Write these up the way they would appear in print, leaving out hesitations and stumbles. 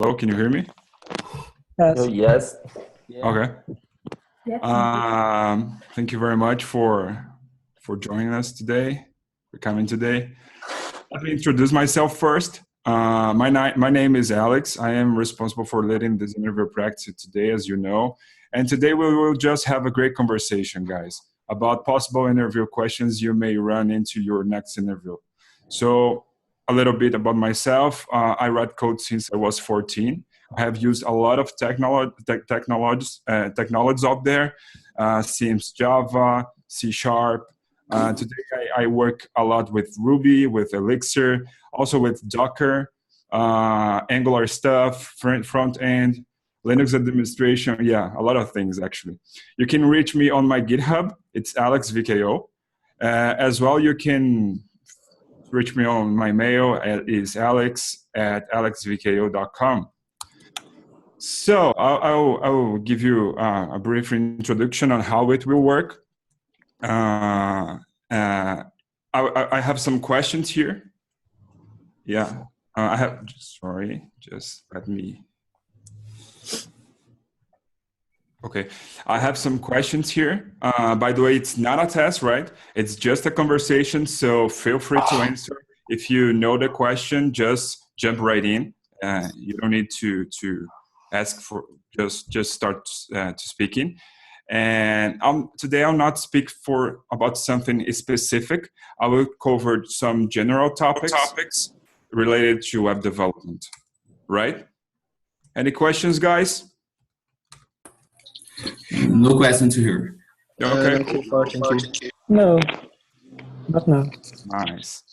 Hello, can you hear me? Yes. Yes. Okay. Yes. Thank you very much for joining us today, for coming today. Let me introduce myself first. My name is Alex. I am responsible for leading this interview practice today, as you know. And today we will just have a great conversation, guys, about possible interview questions you may run into your next interview. So a little bit about myself. I write code since I was 14. I have used a lot of technologies out there, since Java, C#. Today I work a lot with Ruby, with Elixir, also with Docker, Angular stuff, front end, Linux administration, yeah, a lot of things actually. You can reach me on my GitHub, it's AlexVKO. As well, you can reach me on my mail, is alex@alexvko.com. So I'll give you a brief introduction on how it will work. I have some questions here. Yeah, I have, sorry, just let me. Okay, I have some questions here. By the way, it's not a test, right? It's just a conversation, so feel free to answer. If you know the question, just jump right in. You don't need to ask for, just start to speaking. And today I'll not speak about something specific. I will cover some general topics related to web development, right? Any questions, guys? No question to hear. Okay. Thank you. No, not now. Nice.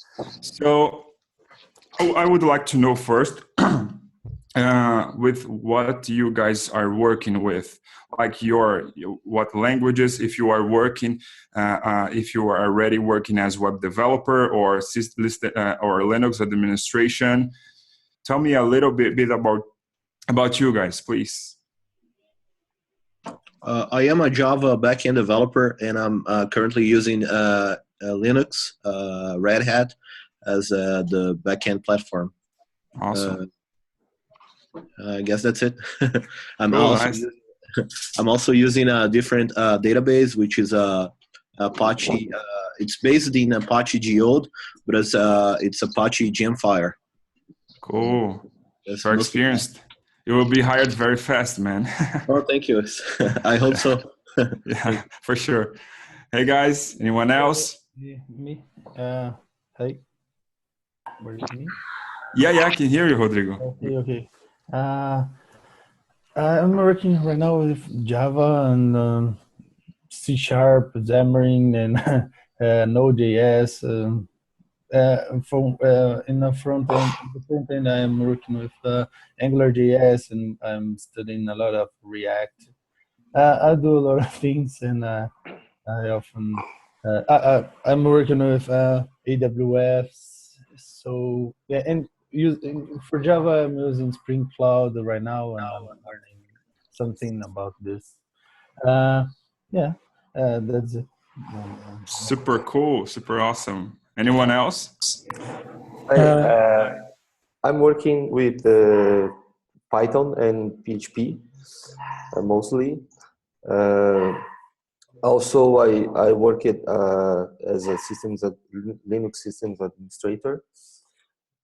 So I would like to know first, with what you guys are working with, like what languages, if you are working, if you are already working as web developer or Linux administration. Tell me a little bit about you guys, please. I am a Java backend developer, and I'm currently using Linux, Red Hat, as the backend platform. Awesome. I guess that's it. I'm nice. also using a different database, which is Apache. It's based in Apache Geode, but it's Apache Gemfire. Cool. Very experienced. You will be hired very fast, man. Oh, thank you. I hope so. Yeah, for sure. Hey guys, anyone else? Me. Hey. Me? Yeah, I can hear you, Rodrigo. Okay. I'm working right now with Java and C#, Xamarin, and Node.js. In the front end, I'm working with AngularJS, and I'm studying a lot of React. I do a lot of things, and I often I'm working with AWS. So yeah, and for Java, I'm using Spring Cloud right now, and I'm learning something about this. That's it. Super cool, super awesome. Anyone else? I'm working with Python and PHP mostly. Also, I work as a Linux systems administrator.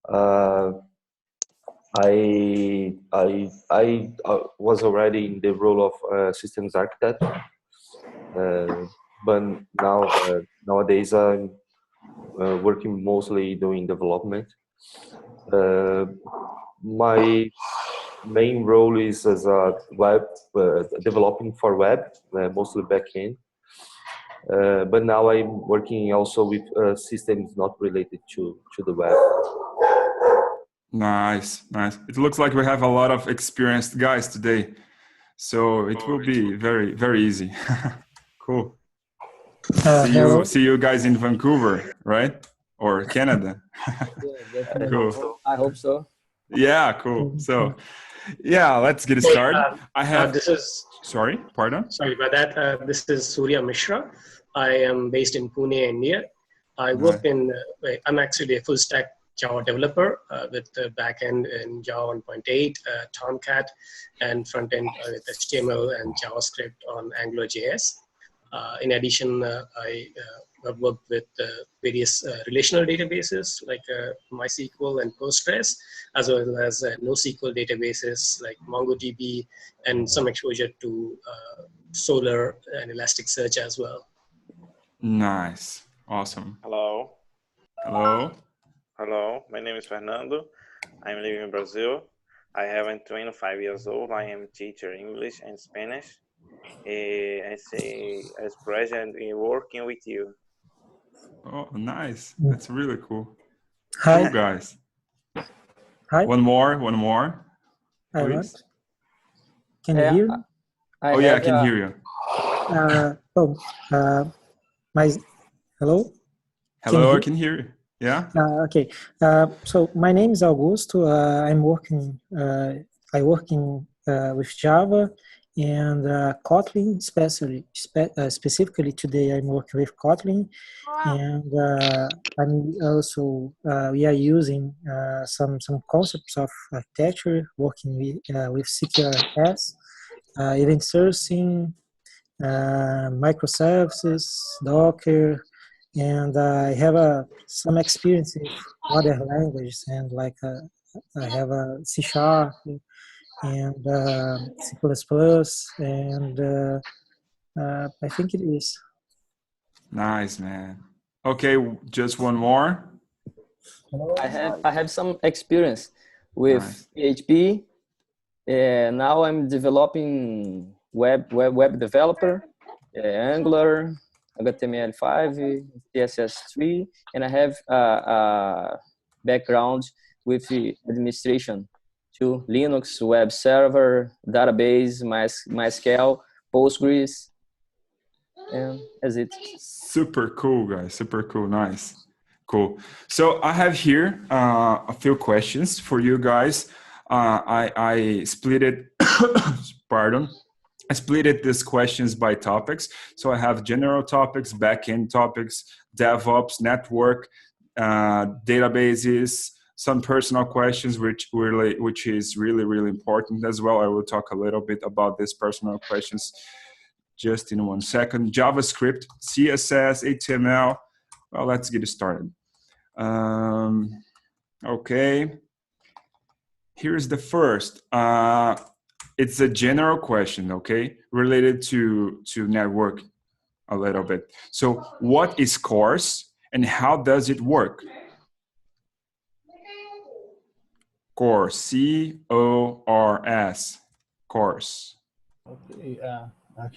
I was already in the role of systems architect, but nowadays I'm working mostly doing development. My main role is as a web developing for web, mostly backend. But now I'm working also with systems not related to the web. Nice. It looks like we have a lot of experienced guys today, so it will be very, very easy. Cool. See you guys in Vancouver, right? Or Canada. Yeah, Cool. I hope so. Yeah, cool. So, yeah, let's get started. I have. This is. Sorry, pardon. Sorry about that. This is Surya Mishra. I am based in Pune, India. I work in. I'm actually a full stack Java developer with the backend in Java 1.8, Tomcat, and frontend with HTML and JavaScript on AngularJS. In addition, I have worked with various relational databases like MySQL and Postgres, as well as NoSQL databases like MongoDB, and some exposure to Solr and Elasticsearch as well. Nice. Awesome. Hello. Hello. Hello. My name is Fernando. I'm living in Brazil. I am 25 years old. I am teacher English and Spanish. I say as present in working with you. Oh, nice. That's really cool. Hi. Cool, guys. Hi. One more. I Please. want. Can you hear me? Oh yeah, I can hear you. Hello? Hello, I can hear you. Yeah? Okay. So my name is Augusto. I work with Java and Kotlin, specifically today I'm working with Kotlin, and I'm also we are using some concepts of architecture, working with CQRS, event sourcing, microservices, Docker, and I have some experience with other languages, and like I have a C# and C++, and I think it is. Nice, man. Okay, just one more. I have some experience with PHP. Now I'm developing web developer, Angular, HTML5, CSS3, and I have a background with administration to Linux, web server, database, MySQL, Postgres, and that's it. Super cool, guys. Super cool. Nice. Cool. So I have here a few questions for you guys. I split it, pardon. I split it these questions by topics. So I have general topics, backend topics, DevOps, network, databases, some personal questions, which is really important as well. I will talk a little bit about these personal questions just in 1 second. JavaScript, CSS, HTML. Well, let's get started. Okay. Here's the first. It's a general question, okay, related to network a little bit. So what is CORS and how does it work? CORS, C-O-R-S, CORS. Okay, I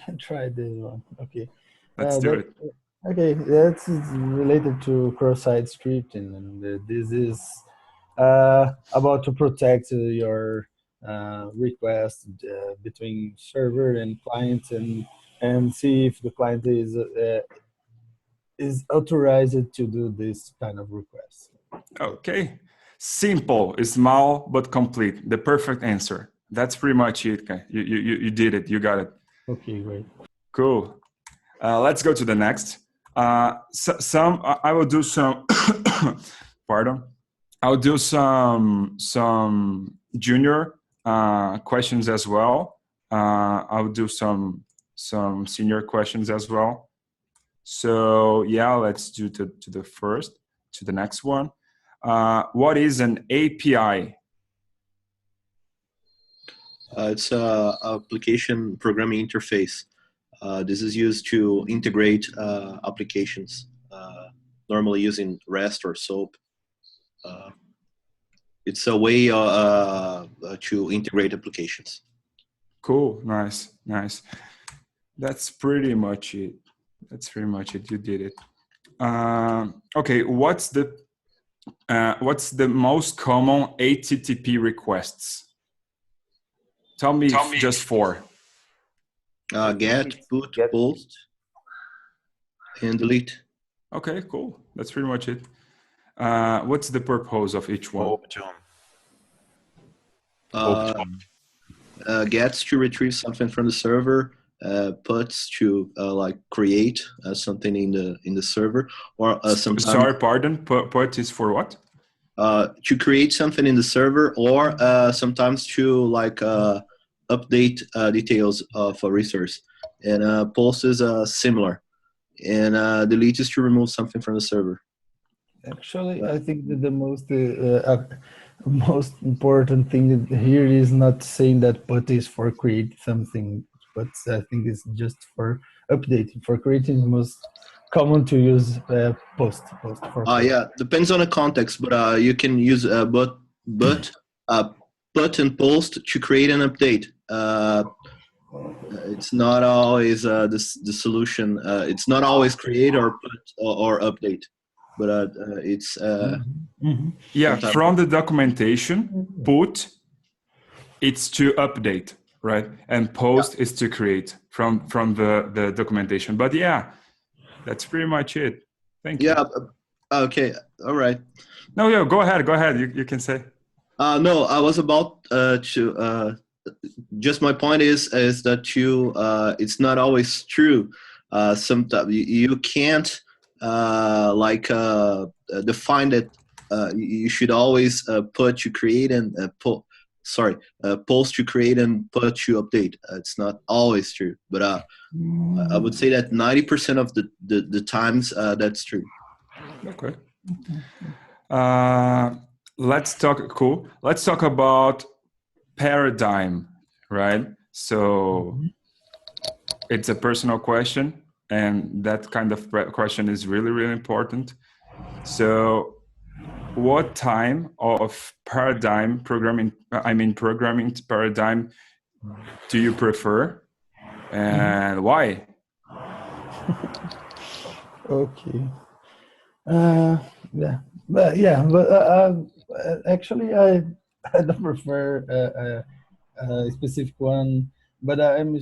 can try this one. Okay. Let's do it. Okay, that's related to cross-site scripting, and this is about to protect your request between server and client, and see if the client is authorized to do this kind of request. Okay. Simple, small, but complete. The perfect answer. That's pretty much it. You did it. You got it. Okay, great. Cool. Let's go to the next. I will do some, pardon. I'll do some junior questions as well. I'll do some senior questions as well. So yeah, let's do to the next one. What is an API? It's an application programming interface. This is used to integrate applications, normally using REST or SOAP. It's a way to integrate applications. Cool, nice. That's pretty much it. You did it. Okay, what's the most common HTTP requests? Tell me just 4. Get, put, post, and delete. Okay, cool. That's pretty much it. What's the purpose of each one? Gets to retrieve something from the server, puts to like create something in the server, or sometimes. Sorry, pardon. Put is for what? to create something in the server, or sometimes to like update details of a resource. And post is similar, and delete is to remove something from the server. Actually, I think that the most important thing here is not saying that put is for create something, but I think it's just for updating. For creating, the most common to use post for post. Yeah, depends on the context, but you can use put and post to create an update. It's not always the solution. It's not always create or put or update, but it's yeah, sometimes. from the documentation, put it's to update, right? And post is to create from the documentation. But yeah, that's pretty much it. Thank you. Yeah. Okay. All right. No, go ahead. You can say. No, I was about to. Just my point is that it's not always true. Sometimes you can't define that you should always put to create and post to create and put to update. It's not always true, but I would say that 90% of the times that's true. Okay. Let's talk about paradigm, right? So it's a personal question, and that kind of question is really, really important. So what time of programming paradigm do you prefer, and why? Okay. Actually, I don't prefer a specific one, but I'm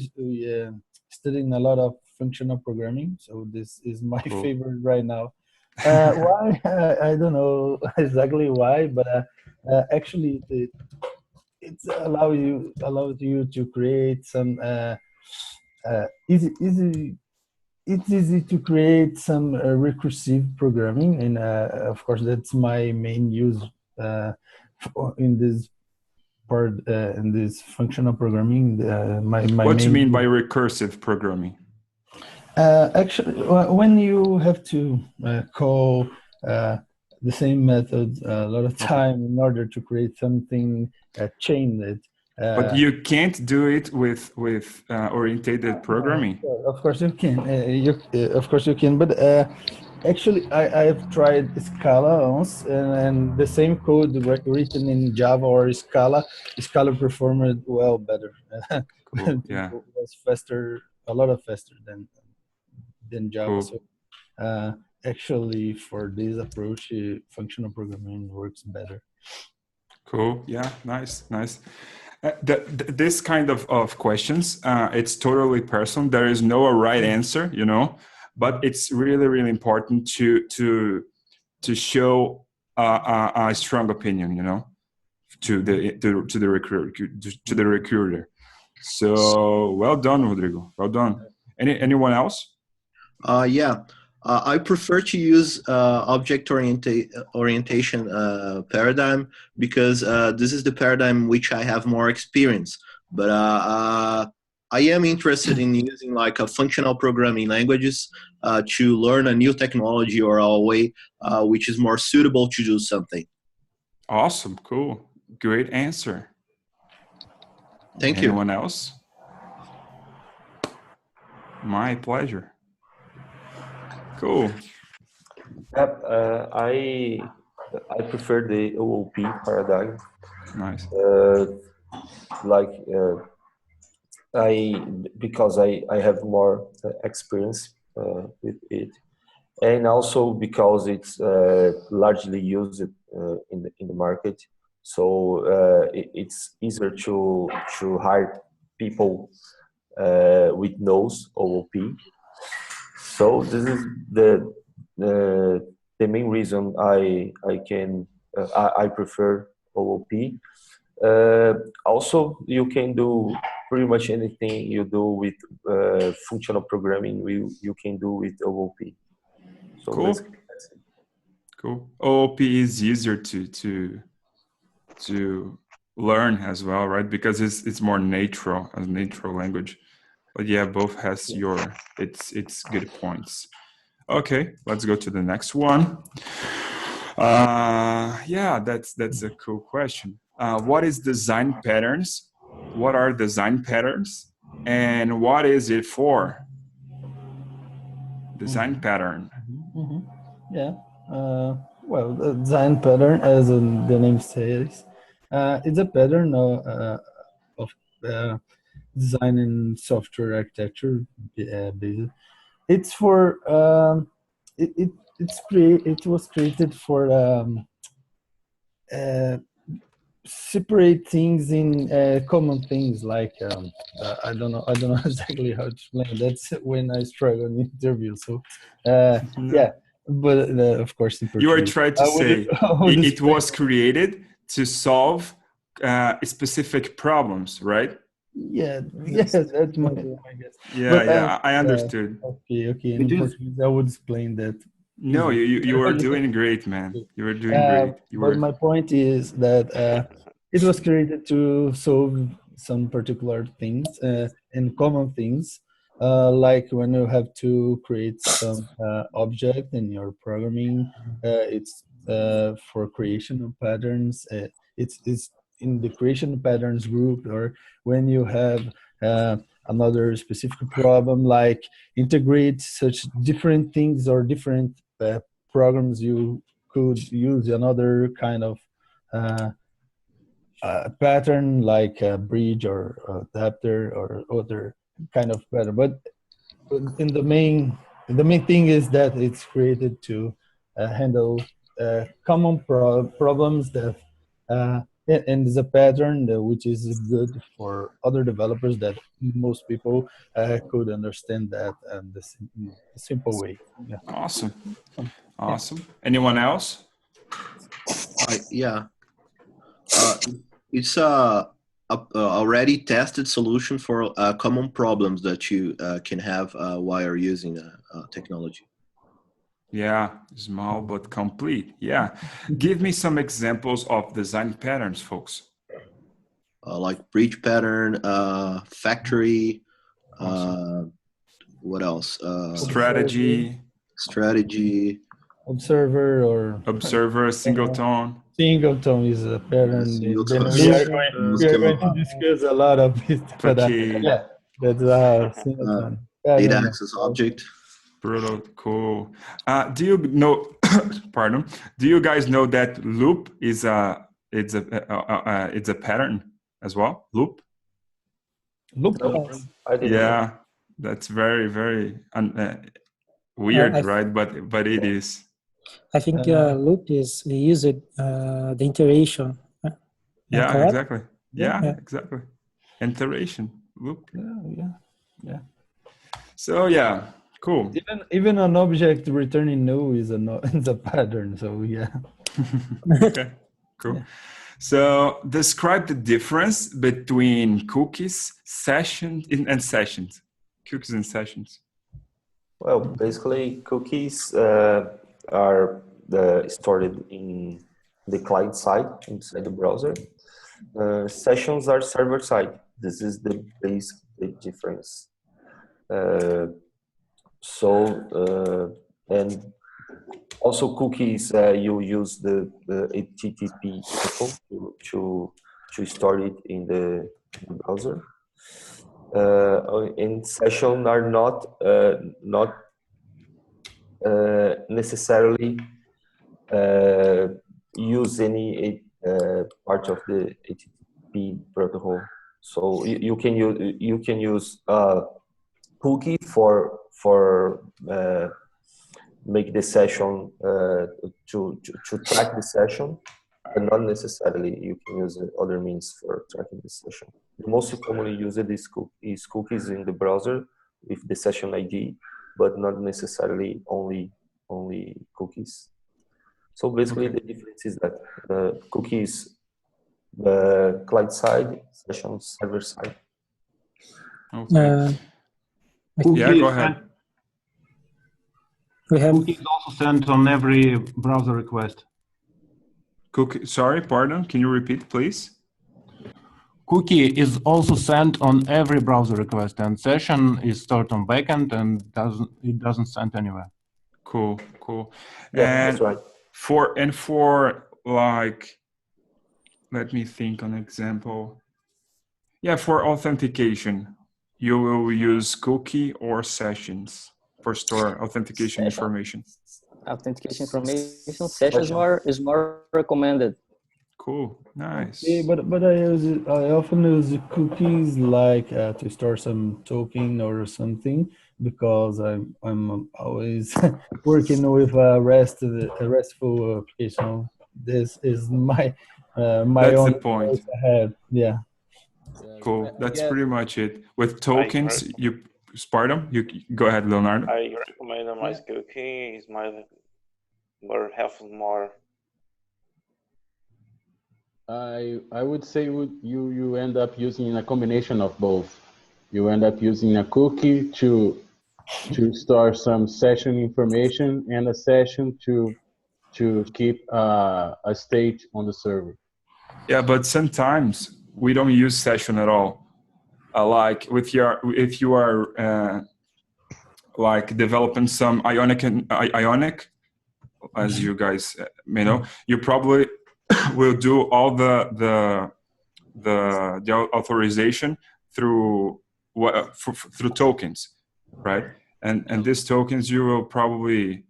studying a lot of functional programming, so this is my favorite right now. Why? I don't know exactly why, but actually, it allows you to create some it's easy to create some recursive programming, and of course that's my main use in this part, in this functional programming. What do you mean by recursive programming? Actually, when you have to call the same method a lot of time in order to create something chained. But you can't do it with oriented programming. Of course you can. Of course you can. But actually, I have tried Scala once, and the same code written in Java or Scala performed well better. Cool. Yeah. It was faster, a lot faster than Java. Cool. So actually, for this approach, functional programming works better. Cool. Yeah. Nice. This kind of questions, it's totally personal. There is no right answer, but it's really, really important to show a strong opinion, to the recruiter. So well done, Rodrigo. Well done. Anyone else? Yeah. I prefer to use object orientation paradigm, because this is the paradigm which I have more experience. But I am interested in using like a functional programming languages to learn a new technology or a way which is more suitable to do something. Awesome. Cool. Great answer. Thank you. Anyone else? My pleasure. Cool. Yep, I prefer the OOP paradigm. Nice. Because I have more experience with it, and also because it's largely used in the market, so it's easier to hire people with knows OOP. So this is the main reason I prefer OOP. Also, you can do pretty much anything you do with functional programming. You can do with OOP. So cool. Cool. OOP is easier to learn as well, right? Because it's more natural, a natural language. But yeah, both has its good points. Okay, let's go to the next one. Yeah, that's a cool question. What is design patterns? What are design patterns? And what is it for? Design pattern. Yeah. Well, the design pattern, as the name says, it's a pattern of design and software architecture based. It's for it was created for separate things in common things like I don't know exactly how to explain. That's when I struggle in interview. So yeah, but of course in Portuguese. You are trying to say it was created to solve specific problems, right? Yeah, that's my guess. Yeah, I understood. Okay. In Portuguese, I would explain that. No, you are doing great, man. You are doing great. But my point is that it was created to solve some particular things and common things, like when you have to create some object in your programming. It's for creation of patterns. It's in the creation patterns group, or when you have another specific problem, like integrate such different things or different programs, you could use another kind of pattern like a bridge or adapter or other kind of pattern. But in the main thing is that it's created to handle common problems that and is a pattern which is good for other developers, that most people could understand that in the simple way. Yeah. Awesome. Anyone else? Yeah. It's a already tested solution for common problems that you can have while you're using technology. Yeah, small but complete. Yeah. Give me some examples of design patterns, folks. Like bridge pattern, factory, what else? Strategy, observer, singleton. Singleton is a pattern. Then we are going to discuss a lot of it. But yeah, that's singleton. Data access object. Brutal, cool. Do you know? Pardon. Do you guys know that loop is it's a pattern as well? Loop. Yeah, that's very weird, right? But it is. I think loop is used the iteration. Yeah, exactly. Yeah, exactly. Iteration loop. Yeah. So yeah, cool. Even an object returning null is a pattern. So yeah. Okay, cool. Yeah. So describe the difference between cookies, sessions, and sessions. Cookies and sessions. Well, basically, cookies are stored in the client side inside the browser. Sessions are server side. This is the basic difference. And also cookies, you use the HTTP protocol to store it in the browser. And sessions are not necessarily use any part of the HTTP protocol. So you can use cookie for make the session to track the session, but not necessarily you can use other means for tracking the session. The most commonly used is cookies in the browser with the session ID, but not necessarily only cookies. So basically, the difference is that cookies the client side, sessions server side. Okay. Yeah, go ahead. We have Cookie is also sent on every browser request. Cookie, sorry, pardon. Can you repeat, please? Cookie is also sent on every browser request, and session is stored on backend and it doesn't send anywhere. Cool, cool. Yeah, And that's right. for like, let me think on example. Yeah, for authentication, you will use cookie or sessions for store authentication information. Authentication information sessions is more recommended. Cool, nice. Okay, but I often use cookies like to store some token or something because I'm always working with a RESTful application. This is my That's own the point. choice I have. Yeah. Cool. That's pretty much it. With tokens, you pardon? You go ahead, Leonardo. I recommend my cookie is more helpful more. I would say you end up using a combination of both. You end up using a cookie to store some session information and a session to keep a state on the server. Yeah, but sometimes we don't use session at all. Like if you are like developing some Ionic, as you guys may know, you probably will do all the authorization through through tokens, right? And these tokens you will probably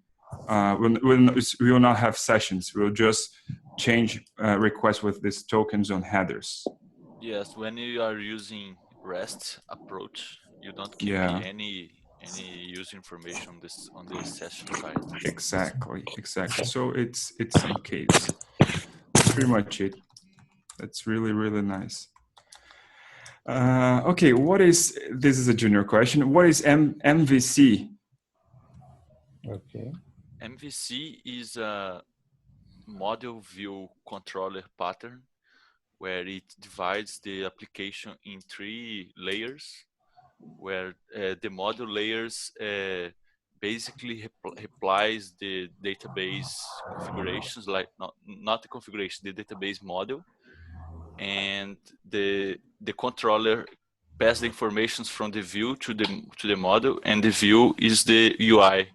we will not have sessions. We'll just change requests with these tokens on headers. Yes, when you are using REST approach, you don't keep any user information on this session side. Exactly. So it's some case. That's pretty much it. That's really nice. Okay, this is a junior question. What is MVC? Okay. MVC is a model view controller pattern where it divides the application in 3 layers, where the model layers basically applies the database configurations, like not the configuration, the database model, and the controller pass the informations from the view to the model, and the view is the UI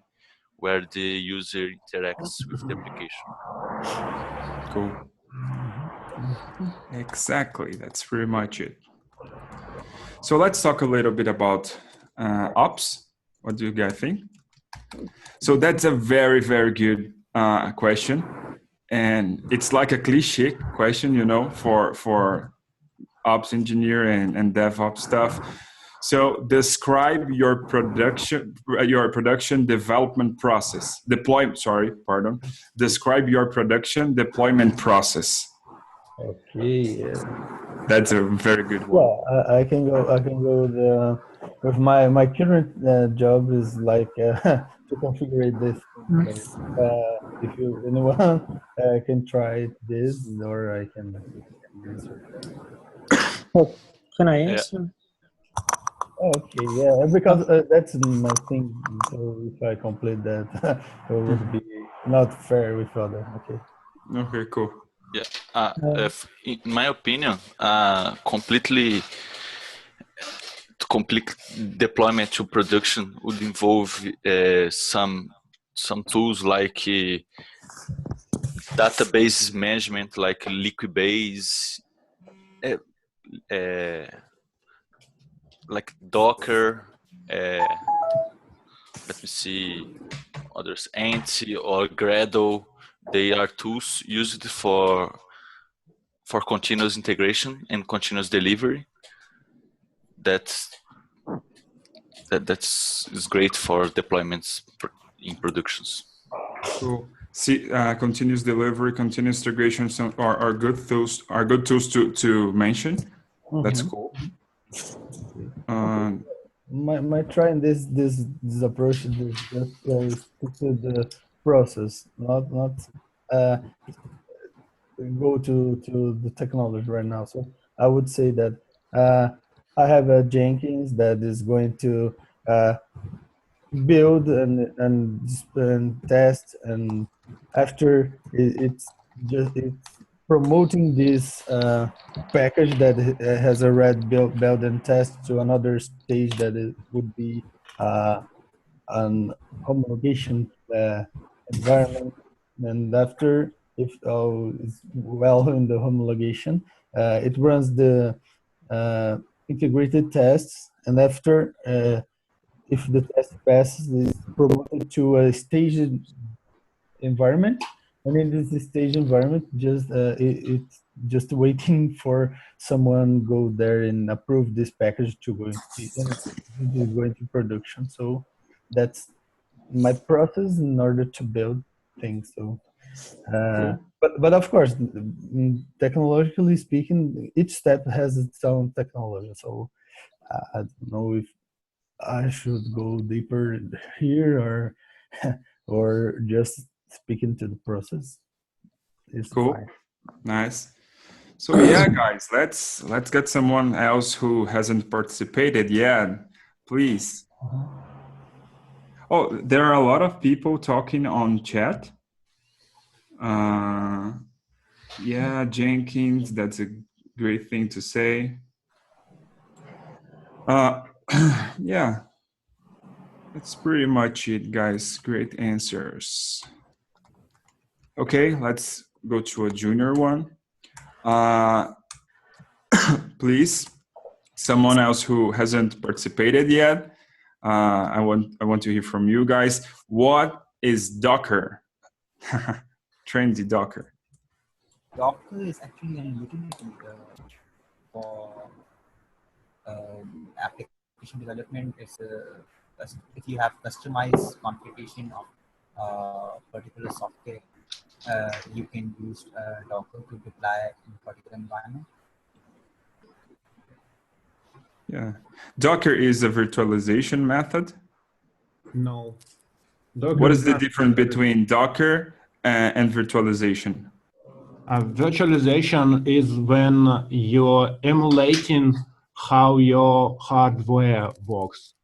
where the user interacts with the application. Cool. Exactly, that's pretty much it. So let's talk a little bit about ops. What do you guys think? So that's a very good question, and it's like a cliche question, you know, for ops engineer and DevOps stuff. So describe your production development process. Describe your production deployment process. Okay. That's a very good one. Yeah, I can go with my current job is like to configure this. If anyone can try this, or I can answer. Can I answer? Okay, yeah, because that's my thing. So if I complete that, it would be not fair with other. Okay. Okay, cool. Yeah, in my opinion, complete deployment to production would involve some tools like database management, like Liquibase, like Docker. Let me see, others, Anti or Gradle. They are tools used for continuous integration and continuous delivery. That's is great for deployments in productions. Cool. See, continuous delivery, continuous integration are good tools. Are good tools to mention. Mm-hmm. That's cool. My trying this approach is just stick to the process, not go to the technology right now. So I would say that I have a Jenkins that is going to build and test, and after it's promoting this package that has a red build and test to another stage that it would be an homologation environment, and after if it's well in the homologation, it runs the integrated tests, and after if the test passes, it's promoted to a staged environment, and in this stage environment, it's just waiting for someone go there and approve this package to go into production. So that's my process in order to build things. So, but of course, technologically speaking, each step has its own technology. So I don't know if I should go deeper here or or just speaking to the process. It's Cool. fine. Nice. So yeah, guys, let's get someone else who hasn't participated yet, please. Oh, there are a lot of people talking on chat. Yeah, Jenkins, that's a great thing to say. Yeah, that's pretty much it, guys. Great answers. Okay, let's go to a junior one. Please, someone else who hasn't participated yet. I want to hear from you guys. What is Docker? Trendy Docker. Docker is actually an utility for application development. If you have customized configuration of particular software, you can use Docker to deploy in a particular environment. Yeah, Docker is a virtualization method. No. What is the difference between Docker and virtualization? Virtualization is when you're emulating how your hardware works,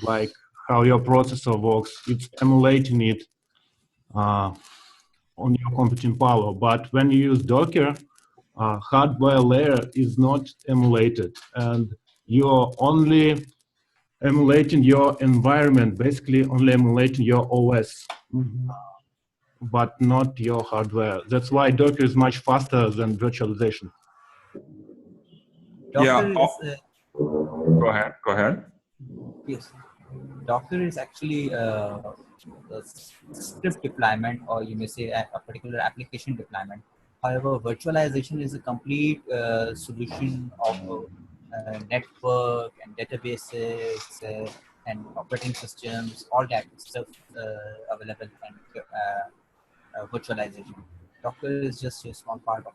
like how your processor works. It's emulating it on your computing power. But when you use Docker, hardware layer is not emulated, and you're only emulating your environment, basically only emulating your OS. But not your hardware. That's why Docker is much faster than virtualization. Docker Go ahead. Yes. Docker is actually a script deployment, or you may say a particular application deployment. However, virtualization is a complete solution of network and databases and operating systems, all that stuff available in virtualization. Docker is just a small part of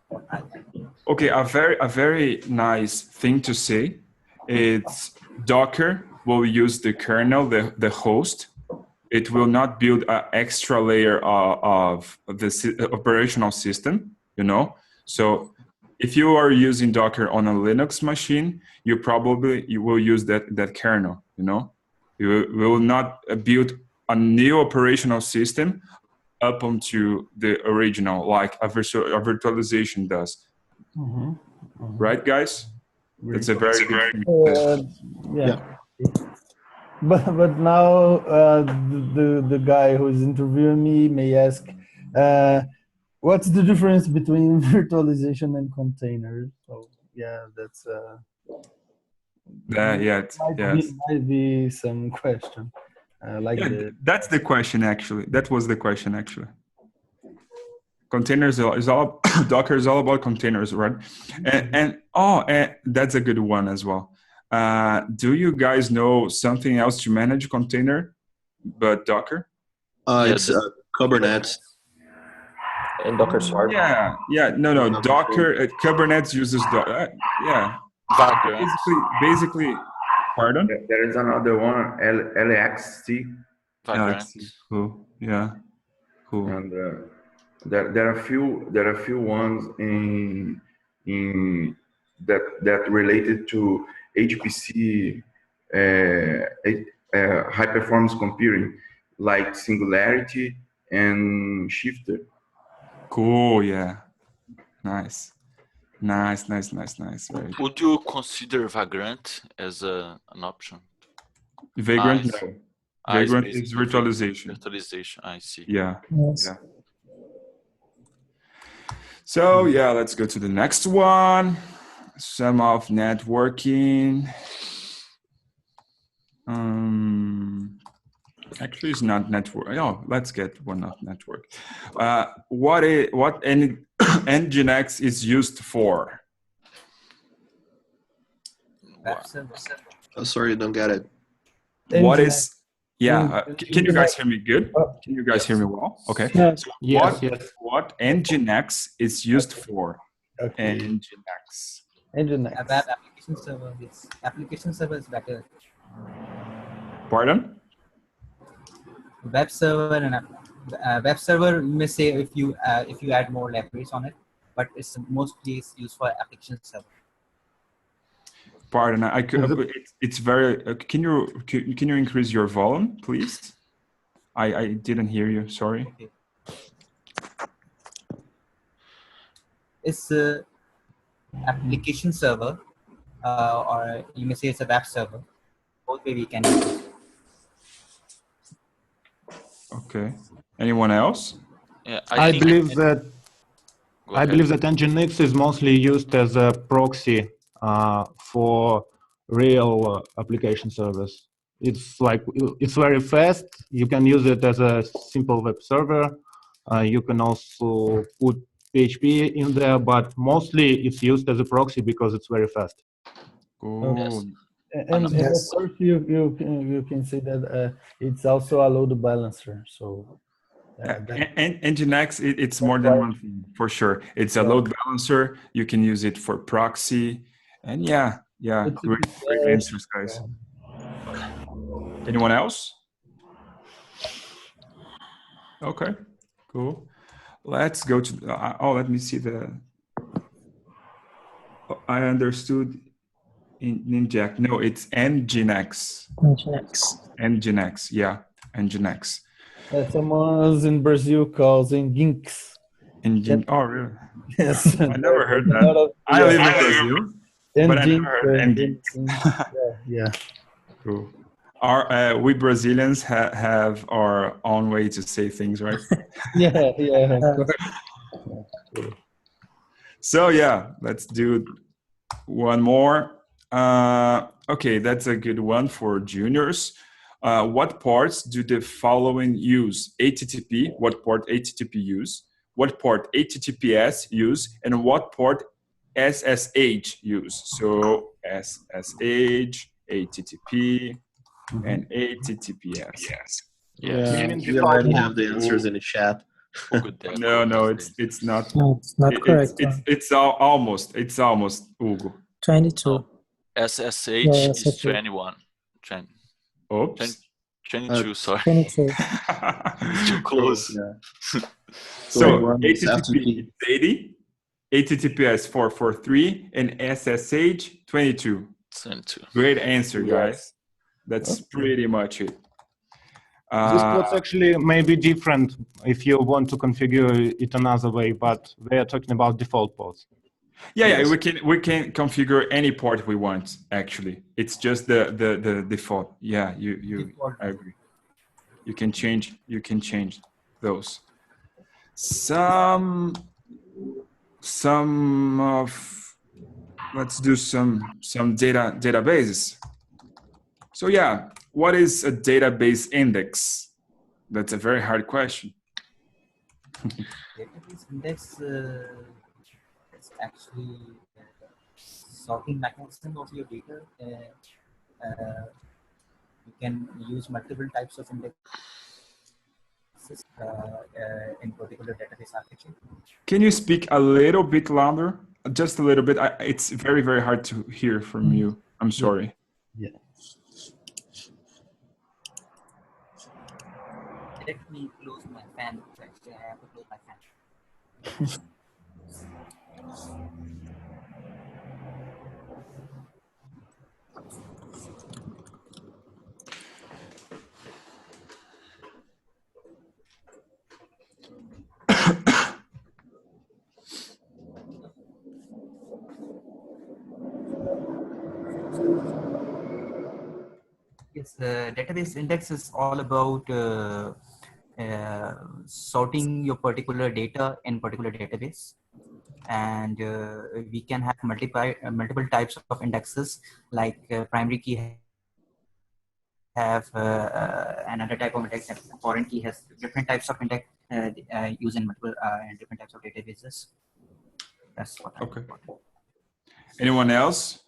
what I think. Okay, a very nice thing to say. It's Docker will use the kernel, the host. It will not build an extra layer of the operational system, you know? So if you are using Docker on a Linux machine, you will use that kernel, you know? You will not build a new operational system up onto the original, like a virtualization does. Right, guys? That's a very good thing to say. Yeah. But now the guy who's interviewing me may ask, what's the difference between virtualization and containers? So yeah, that's might be some question like that's the question actually. That was the question actually. Containers is all Docker is all about containers, right? And that's a good one as well. Do you guys know something else to manage container but Docker? It's Kubernetes. And Docker Swarm. No. Docker, Kubernetes uses basically. Pardon? There is another one, LXC. Cool. Yeah. Cool. And there are few ones in that related to HPC high performance computing, like Singularity and Shifter. Cool. Yeah. Nice. Nice. Very Would you consider Vagrant as an option? Vagrant, no. Vagrant is virtualization. Virtualization, I see. Yeah. Yes. Yeah. So yeah, let's go to the next one. Some of networking. Actually, it's not network. Oh, let's get one of network. What Nginx is used for? Oh, sorry, don't get it. What is? Yeah. Can you guys hear me good? Can you guys hear me well? Okay. Yes. So Yes. what Nginx is used for? Okay. Nginx. Nginx. A web application server. Yes. Application server is better. Pardon? Web server and web server, you may say if you add more libraries on it, but it's mostly used for application server. Pardon, I could. It's very. Can you increase your volume, please? I didn't hear you. Sorry. Okay. It's a application server, or you may say it's a web server. Both way we can use it. Okay. Anyone else? Yeah, I believe that Nginx is mostly used as a proxy for real application service. It's very fast. You can use it as a simple web server. You can also put PHP in there, but mostly it's used as a proxy because it's very fast. Cool. Yes. And of course, you can say that it's also a load balancer. So Nginx, it's more than one thing, for sure. It's a load balancer. You can use it for proxy. And yeah, great answers, guys. Anyone else? Okay, cool. Let's go to, let me see I understood Nginx. No, it's Nginx. Nginx, yeah, Nginx. Someone in Brazil calls Nginx. Oh, really? Yes. I never heard that. I live in Brazil, but I never heard Nginx. Yeah. Cool. We Brazilians have our own way to say things, right? Yeah. So yeah, let's do one more. Okay, that's a good one for juniors. What ports do the following use? HTTP, what port HTTP use? What port HTTPS use? And what port SSH use? So SSH, HTTP, and HTTPS. Yeah. We already have the answers in the chat. No, it's not. No, it's not correct. It's almost Hugo. 22. SSH Yeah, is 21. Oops. 22, sorry. 22. Too close. Yeah. So HTTP 80, HTTPS 443, and SSH 22. 22. Great answer, guys. That's pretty much it. This port's actually may be different if you want to configure it another way, but we are talking about default ports. Yeah, we can configure any port we want. Actually, it's just the default. Yeah, I agree. You can change those. Let's do some databases. So yeah, what is a database index? That's a very hard question. Database index is actually sorting mechanism of your data. You can use multiple types of indexes in particular database architecture. Can you speak a little bit louder? Just a little bit. It's very, very hard to hear from you. I'm sorry. Yeah. Let me close my fan. Actually, I have to close my fan. Yes, database index is all about sorting your particular data in particular database, and we can have multiple types of indexes, like primary key have another type of index, and foreign key has different types of index used in multiple different types of databases. That's what I'm Okay. Anyone else?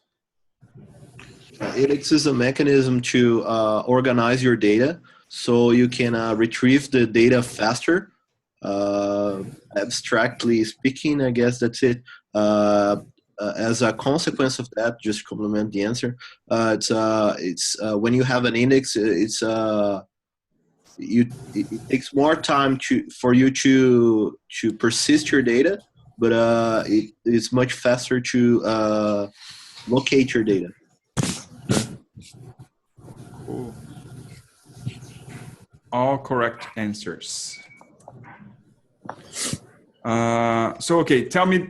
Index is a mechanism to organize your data so you can retrieve the data faster. Abstractly speaking, I guess that's it. As a consequence of that, just to complement the answer, it's when you have an index, it takes more time for you to persist your data, but it's much faster to locate your data. Cool. All correct answers. So, okay, tell me,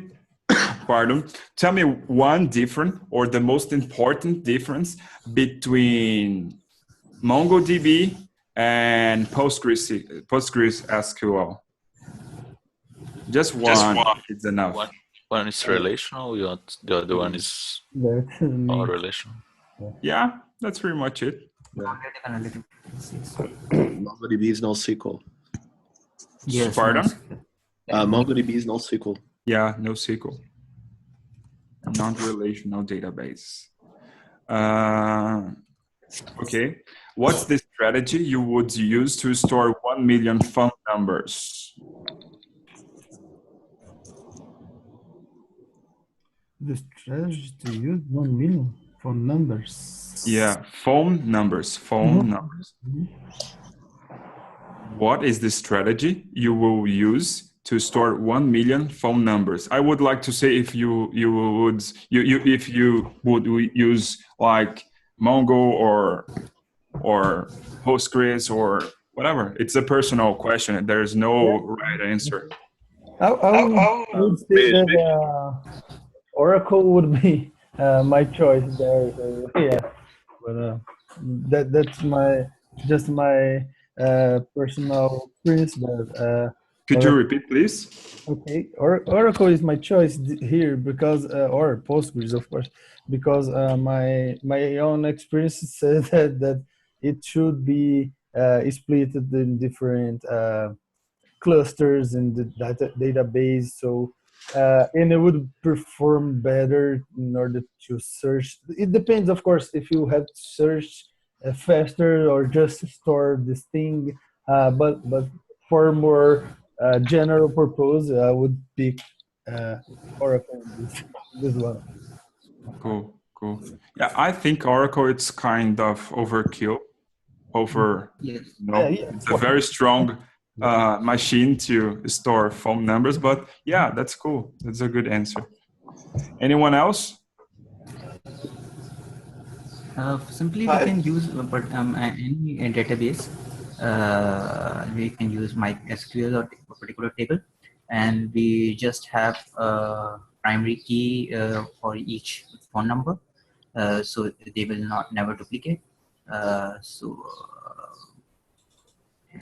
pardon, tell me one different or the most important difference between MongoDB and PostgreSQL. Just one, it's enough. One is relational, the other one is all relational. Yeah, that's pretty much it. MongoDB is NoSQL. Yes. Pardon? MongoDB is NoSQL. Yeah, NoSQL. Non-relational database. Okay. What's the strategy you would use to store 1 million phone numbers? The strategy to use 1 million phone numbers. Yeah, phone numbers. What is the strategy you will use to store 1 million phone numbers? I would like to say if you would use like Mongo or Postgres or whatever. It's a personal question. There's no right answer. I would say that Oracle would be my choice there. So, yeah, but that's my personal experience. But could you repeat, please? Okay, Oracle is my choice here because, or Postgres, of course, because my own experience says that it should be split in different clusters in the database. So, and it would perform better in order to search. It depends, of course, if you have to search faster or just store this thing. But for more general purpose, I would pick Oracle this one. Cool. Yeah, I think Oracle it's kind of overkill. It's a very strong machine to store phone numbers, but yeah, that's cool. That's a good answer. Anyone else? Simply we can use any database. We can use MySQL or a particular table, and we just have a primary key for each phone number, so they will never duplicate.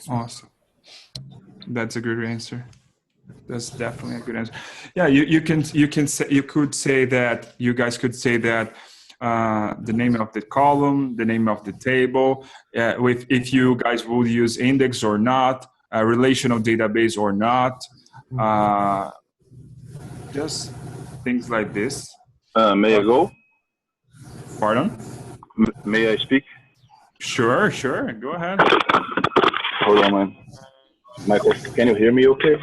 Awesome. That's a good answer. That's definitely a good answer. Yeah, you could say that you guys could say that the name of the column, the name of the table, if you guys would use index or not, a relational database or not, just things like this. May I go? Pardon? May I speak? Sure. Go ahead. Hold on, man. Michael, can you hear me okay?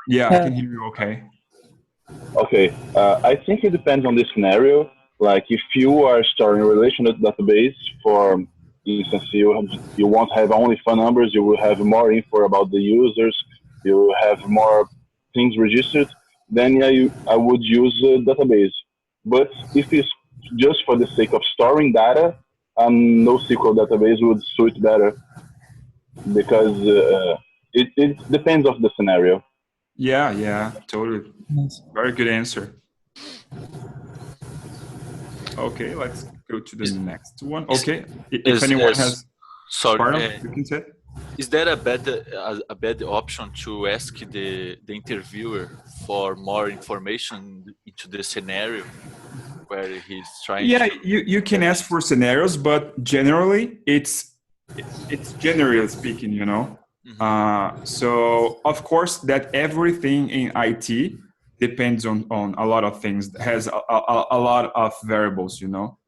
Yeah, I can hear you okay. Okay. I think it depends on the scenario. Like if you are storing a relational database, for instance, you won't have only phone numbers, you will have more info about the users, you will have more things registered, then yeah, I would use a database. But if it's just for the sake of storing data, NoSQL database would suit better because it depends of the scenario. Yeah, totally. Very good answer. Okay, let's go to the next one. Okay. If anyone has, sorry, pardon, you can say. Is there a bad option to ask the interviewer for more information into the scenario where he's trying Yeah, to? you can ask for scenarios, but generally it's generally speaking, you know. So of course that everything in IT depends on a lot of things, has a lot of variables, you know.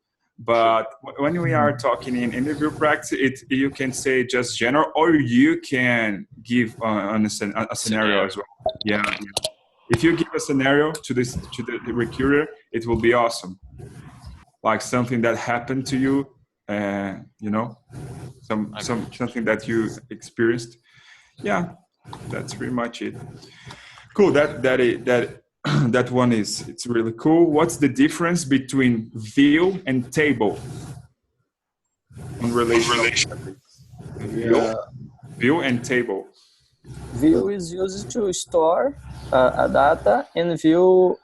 But when we are talking in interview practice, you can say just general, or you can give a scenario as well. Yeah. If you give a scenario to the recruiter, it will be awesome. Like something that happened to you, you know, something that you experienced. Yeah, that's pretty much it. Cool. That one it's really cool. What's the difference between view and table on relational? View and table. View is used to store a data, and view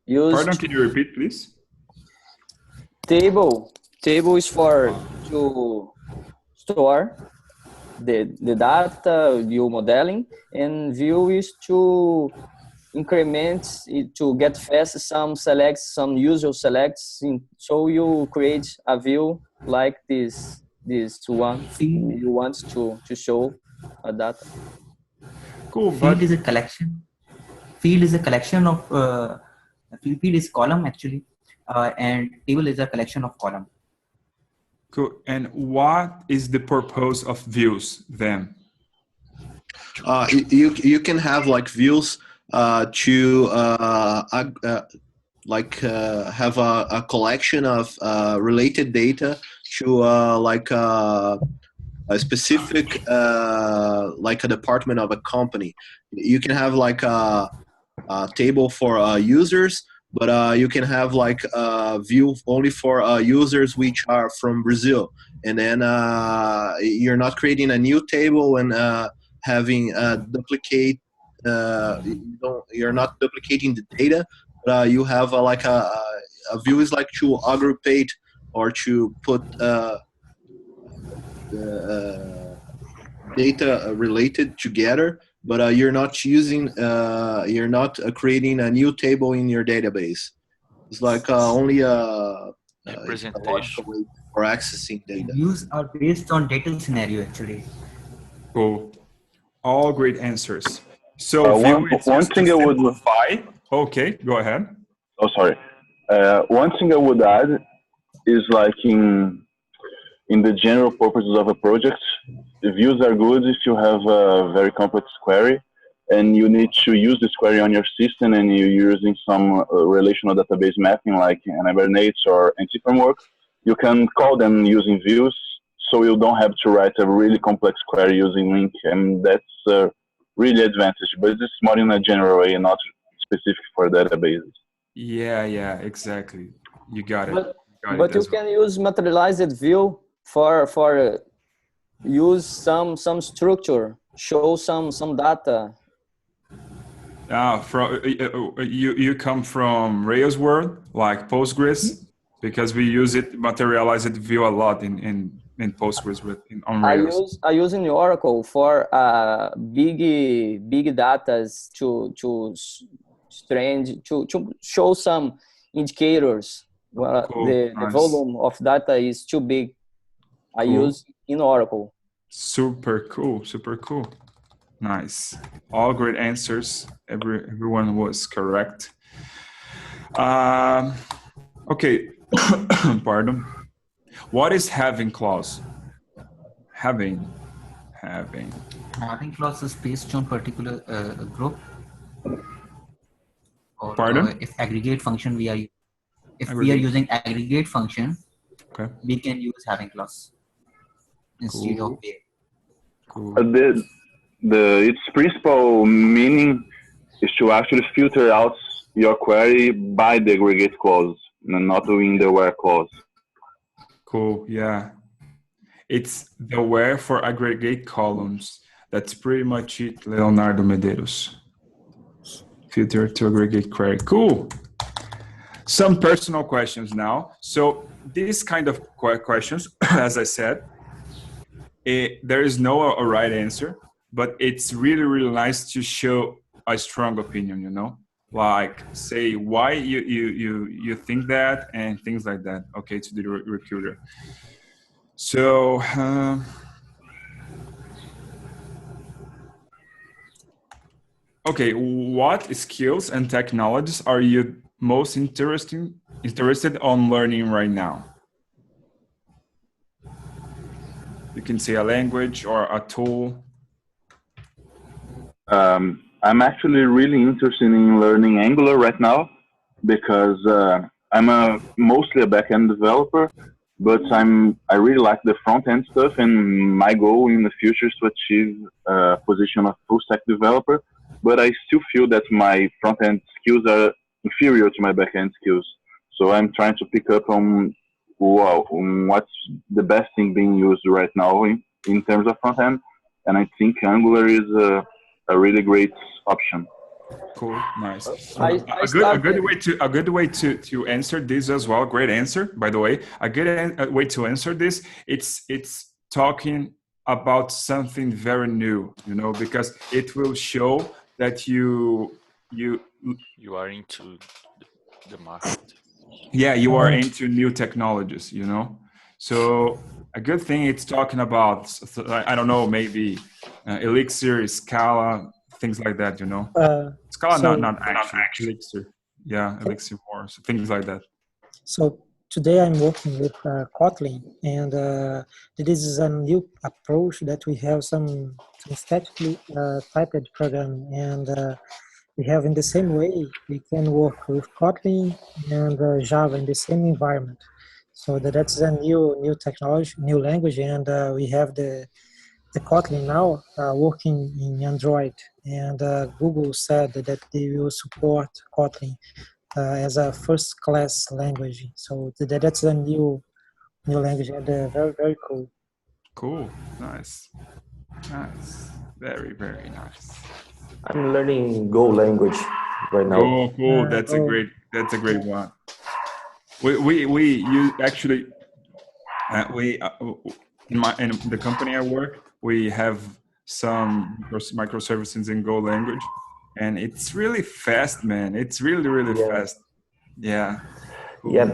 used. Pardon, can you repeat, please? Table is for to store the data, view modeling, and view is to increment it, to get fast some selects, some usual selects. So you create a view like this one you want to show a data. Cool. Field is a collection. Field is a collection of field is column actually, and table is a collection of column. Cool. And what is the purpose of views then? You can have like views to have a collection of related data to like a specific like a department of a company. You can have like a table for users, but you can have like a view only for users which are from Brazil, and then you're not creating a new table and having duplicate. You're not duplicating the data, but you have like a view is like to aggregate or to put data related together, but you're not using, you're not creating a new table in your database. It's like only a presentation way for accessing data. Views are based on data scenario actually. Cool. All great answers. So one thing I would simplify. Okay, go ahead. Oh, sorry. One thing I would add is like in the general purposes of a project, the views are good if you have a very complex query and you need to use this query on your system and you're using some relational database mapping like Nginx or NT framework. You can call them using views, so you don't have to write a really complex query using link, and that's really advantage. But it's more in a general way, not specific for databases. Yeah, exactly. You got it. But you can use materialized view for use some structure, show some data. You come from Rails world, like Postgres, because we use it materialized view a lot in Postgres on Rails. I use in Oracle for big data to show some indicators. Well, cool. the volume of data is too big. I use in Oracle. Super cool. Nice. All great answers. Everyone was correct. Okay. Pardon. What is having clause? Having clause is based on particular group. Or, Pardon? If aggregate function we are using aggregate function, we can use having clause instead of where. Cool. Its principal meaning is to actually filter out your query by the aggregate clause, not doing the where clause. Cool. Yeah. It's the where for aggregate columns. That's pretty much it, Leonardo Medeiros. Filter to aggregate query. Cool. some personal questions now. So these kind of questions, as I said, there is no a right answer, but it's really, really nice to show a strong opinion, you know, like say why you think that and things like that. Okay, to the recruiter. So okay, what skills and technologies are you most interested on learning right now? You can say a language or a tool. I'm actually really interested in learning Angular right now because I'm mostly a backend developer, but I really like the front end stuff, and my goal in the future is to achieve a position of full stack developer. But I still feel that my front end skills are inferior to my back end skills, so I'm trying to pick up on what's the best thing being used right now in terms of front end, and I think Angular is a really great option. Cool, nice. I A good way to answer this as well. Great answer, by the way. A good way to answer this. It's talking about something very new, you know, because it will show that you are into the market. Yeah, you are into new technologies, you know. So a good thing it's talking about. I don't know, maybe Elixir, Scala, things like that, you know. Scala, so- not actually. Elixir, yeah, Elixir more, so things like that. So today I'm working with Kotlin, and this is a new approach that we have some statically typed program, and we have in the same way we can work with Kotlin and Java in the same environment. So that's a new technology, new language, and we have the Kotlin now working in Android, and Google said that they will support Kotlin as a first class language. So that's a new language, and very, very cool. Cool, nice, very, very nice. I'm learning Go language right now. Cool. That's a great one. You actually in the company I work, we have some microservices in Go language, and it's really fast, man. It's really, really fast. Yeah. Cool. Yeah,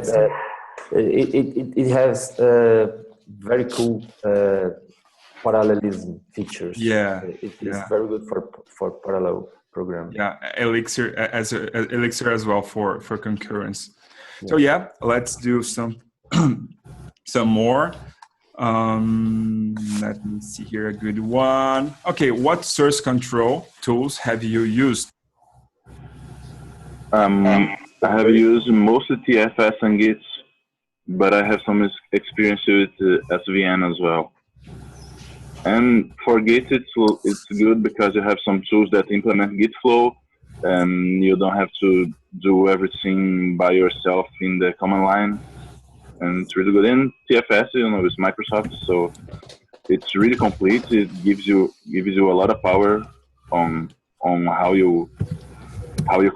it has very cool parallelism features. Yeah, it's very good for parallel programming. Yeah, Elixir as well for concurrence. So yeah, let's do some more. Let me see here, a good one. Okay, what source control tools have you used? I have used mostly TFS and Git, but I have some experience with SVN as well. And for Git, it's good because you have some tools that implement Git flow, and you don't have to do everything by yourself in the command line. And it's really good. In TFS, you know, it's Microsoft, so it's really complete. It gives you a lot of power on how you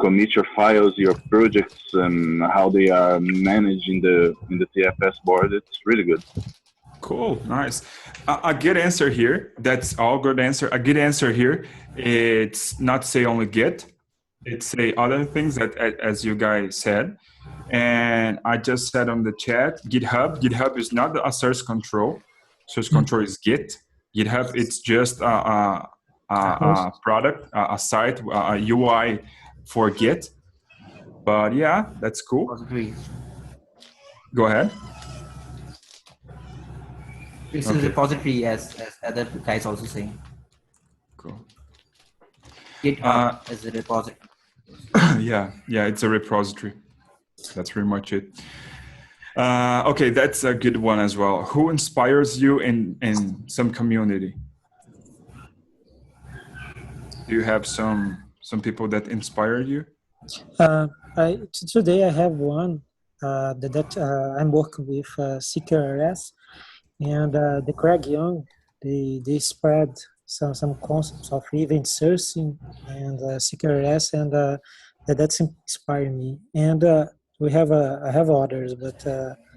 commit your files, your projects, and how they are managed in the TFS board. It's really good. Cool, nice. A good answer here. That's all good answer. A good answer here. It's not say only Git. It's say other things that, as you guys said. And I just said on the chat, GitHub. GitHub is not a source control. Source control is Git. GitHub, it's just a product, a site, a UI for Git. But yeah, that's cool. Go ahead. It's a repository, as other guys also saying. Cool. GitHub is a repository. yeah, it's a repository. That's pretty much it. Okay, that's a good one as well. Who inspires you in some community? Do you have some people that inspire you? Today I have one that I'm working with CQRS, and the Craig Young, they spread some concepts of event sourcing and CQRS, and that's inspiring me. And we have I have others, but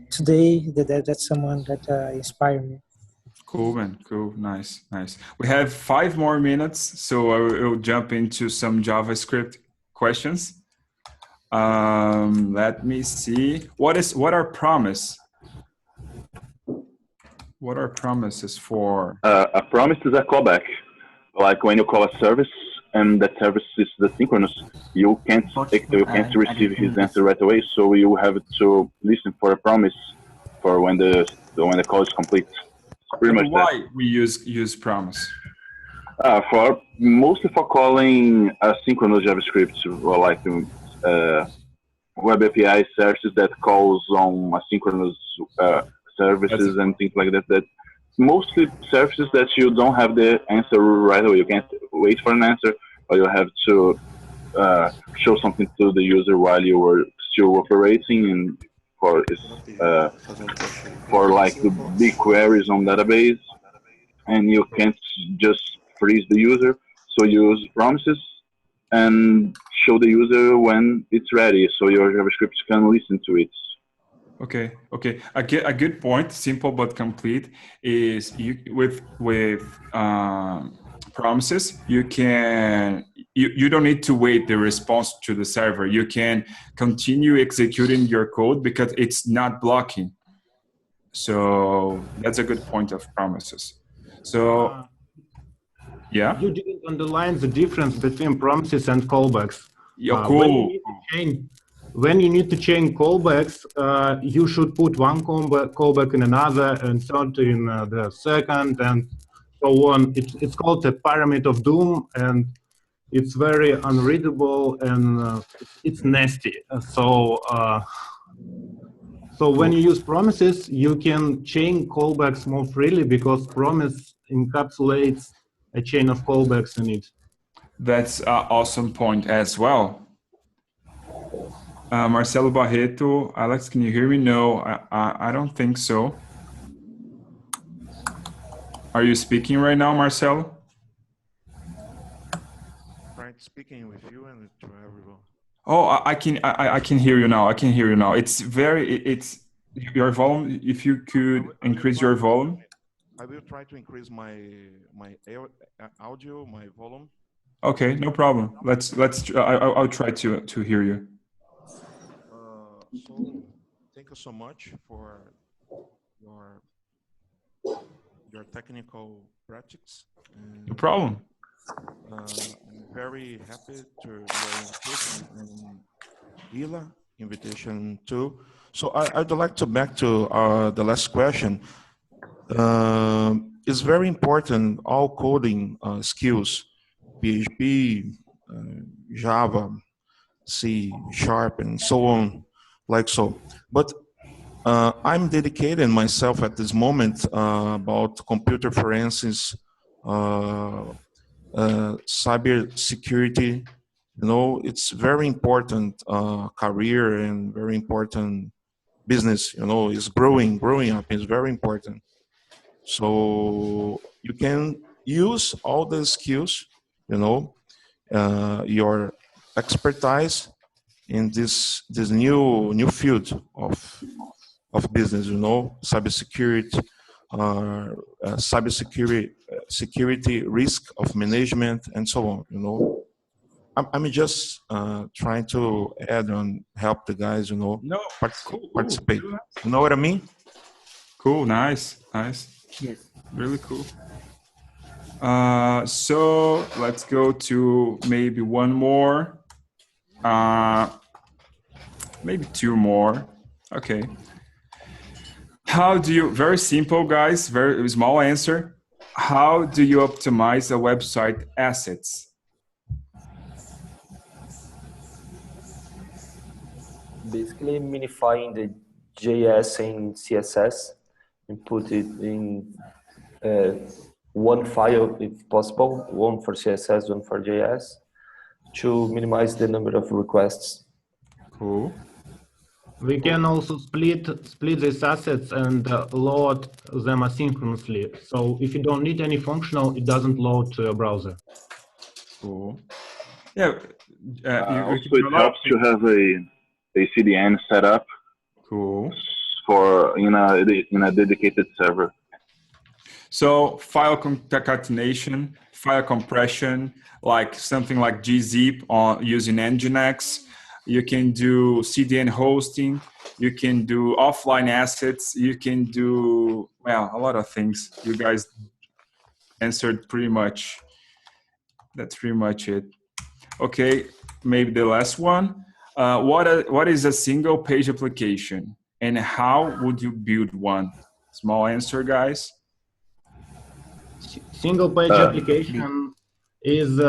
today that's someone that inspired me. Cool, man. Cool. Nice. Nice. We have 5 more minutes, so I will jump into some JavaScript questions. Let me see. What are promise? What are promises for? A promise is a callback. Like when you call a service and that service is asynchronous, you can't receive his answer right away. So you have to listen for a promise for when the call is complete. Pretty much why we use promise? For mostly for calling asynchronous JavaScript or like web API services that calls on asynchronous services and things like that. That mostly services that you don't have the answer right away. You can't wait for an answer, or you have to show something to the user while you were still operating. And for like the big queries on database, and you can't just freeze the user. So you use promises and show the user when it's ready, so your JavaScript can listen to it. Okay. A good point, simple but complete, is with promises. You don't need to wait the response to the server. You can continue executing your code because it's not blocking. So that's a good point of promises. So yeah, you didn't underline the difference between promises and callbacks. Yeah, cool. When you need to change callbacks, you should put one callback in another and third in the second and so on. It's called a pyramid of doom, and it's very unreadable and it's nasty. So when you use promises, you can chain callbacks more freely because promise encapsulates a chain of callbacks in it. That's an awesome point as well. Marcelo Barreto, Alex, can you hear me? No, I don't think so. Are you speaking right now, Marcelo? Right, speaking with you and to everyone. Oh, I can hear you now. I can hear you now. It's your volume. If you could increase your volume. I will try to increase my audio, my volume. Okay, no problem. I'll try to hear you. So thank you so much for your technical practice. No problem. I'm very happy to your invitation and Hila invitation too. So I'd like to back to the last question. It's very important, all coding skills, PHP, Java, C#, and so on, like so. But I'm dedicating myself at this moment about computer forensics, cybersecurity. You know, it's very important career and very important business. You know, it's growing up. It's very important. So you can use all the skills, you know, your expertise in this new field of business, you know, cybersecurity, security, risk of management, and so on. You know, I'm just trying to add on, help the guys, you know, participate. You know what I mean? Cool, nice. Yes. Really cool. So let's go to maybe one more. Maybe 2 more. Okay. How do you, very simple guys, very small answer. How do you optimize a website assets? Basically minifying the JS and CSS and put it in one file if possible, one for CSS, one for JS, to minimize the number of requests. Cool. We can also split these assets and load them asynchronously. So if you don't need any functional, it doesn't load to your browser. Cool. Yeah. Also, it helps to have a CDN set up Cool. for in a dedicated server. So file concatenation, file compression, like something like gzip on using Nginx. You can do CDN hosting. You can do offline assets. You can do, well, a lot of things. You guys answered pretty much. That's pretty much it. Okay, maybe the last one. What is a single page application and how would you build one? Small answer, guys. Single page application is,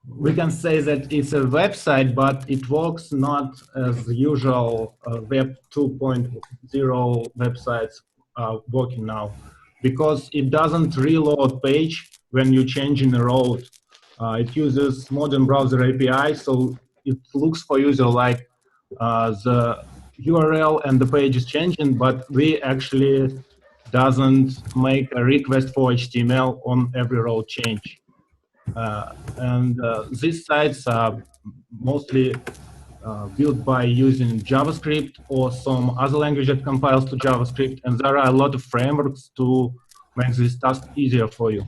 we can say that it's a website, but it works not as usual Web 2.0 websites are working now, because it doesn't reload page when you change in the road. It uses modern browser API, so it looks for user like the URL and the page is changing, but we actually doesn't make a request for HTML on every row change. These sites are mostly built by using JavaScript or some other language that compiles to JavaScript, and there are a lot of frameworks to make this task easier for you.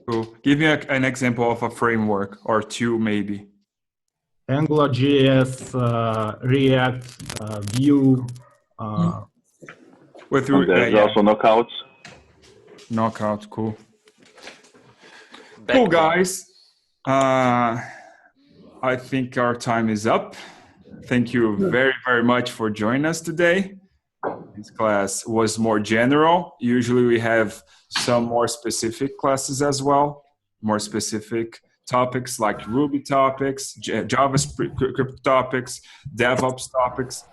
Cool. Give me an example of a framework or two, maybe. AngularJS, React, Vue. There's also Knockouts. Knockout, cool. Cool, guys. I think our time is up. Thank you very, very much for joining us today. This class was more general. Usually we have some more specific classes as well, more specific topics like Ruby topics, JavaScript topics, DevOps topics.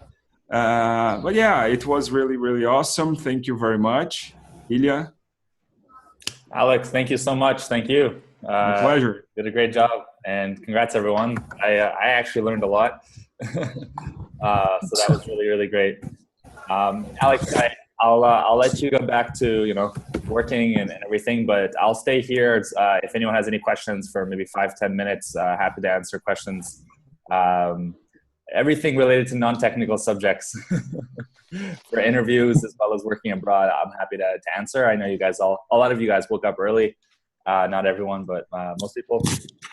But yeah, it was really, really awesome. Thank you very much. Ilya? Alex, thank you so much. Thank you. My pleasure. Did a great job, and congrats everyone. I actually learned a lot. So that was really, really great. Alex, I'll let you go back to working and everything, but I'll stay here. If anyone has any questions for maybe 5-10 minutes, happy to answer questions. Everything related to non-technical subjects for interviews as well as working abroad, I'm happy to answer. I know you guys a lot of you guys woke up early. Not everyone, but most people.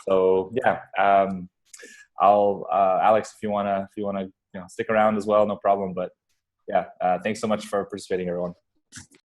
So yeah, Alex, if you wanna stick around as well, no problem. But yeah, thanks so much for participating, everyone.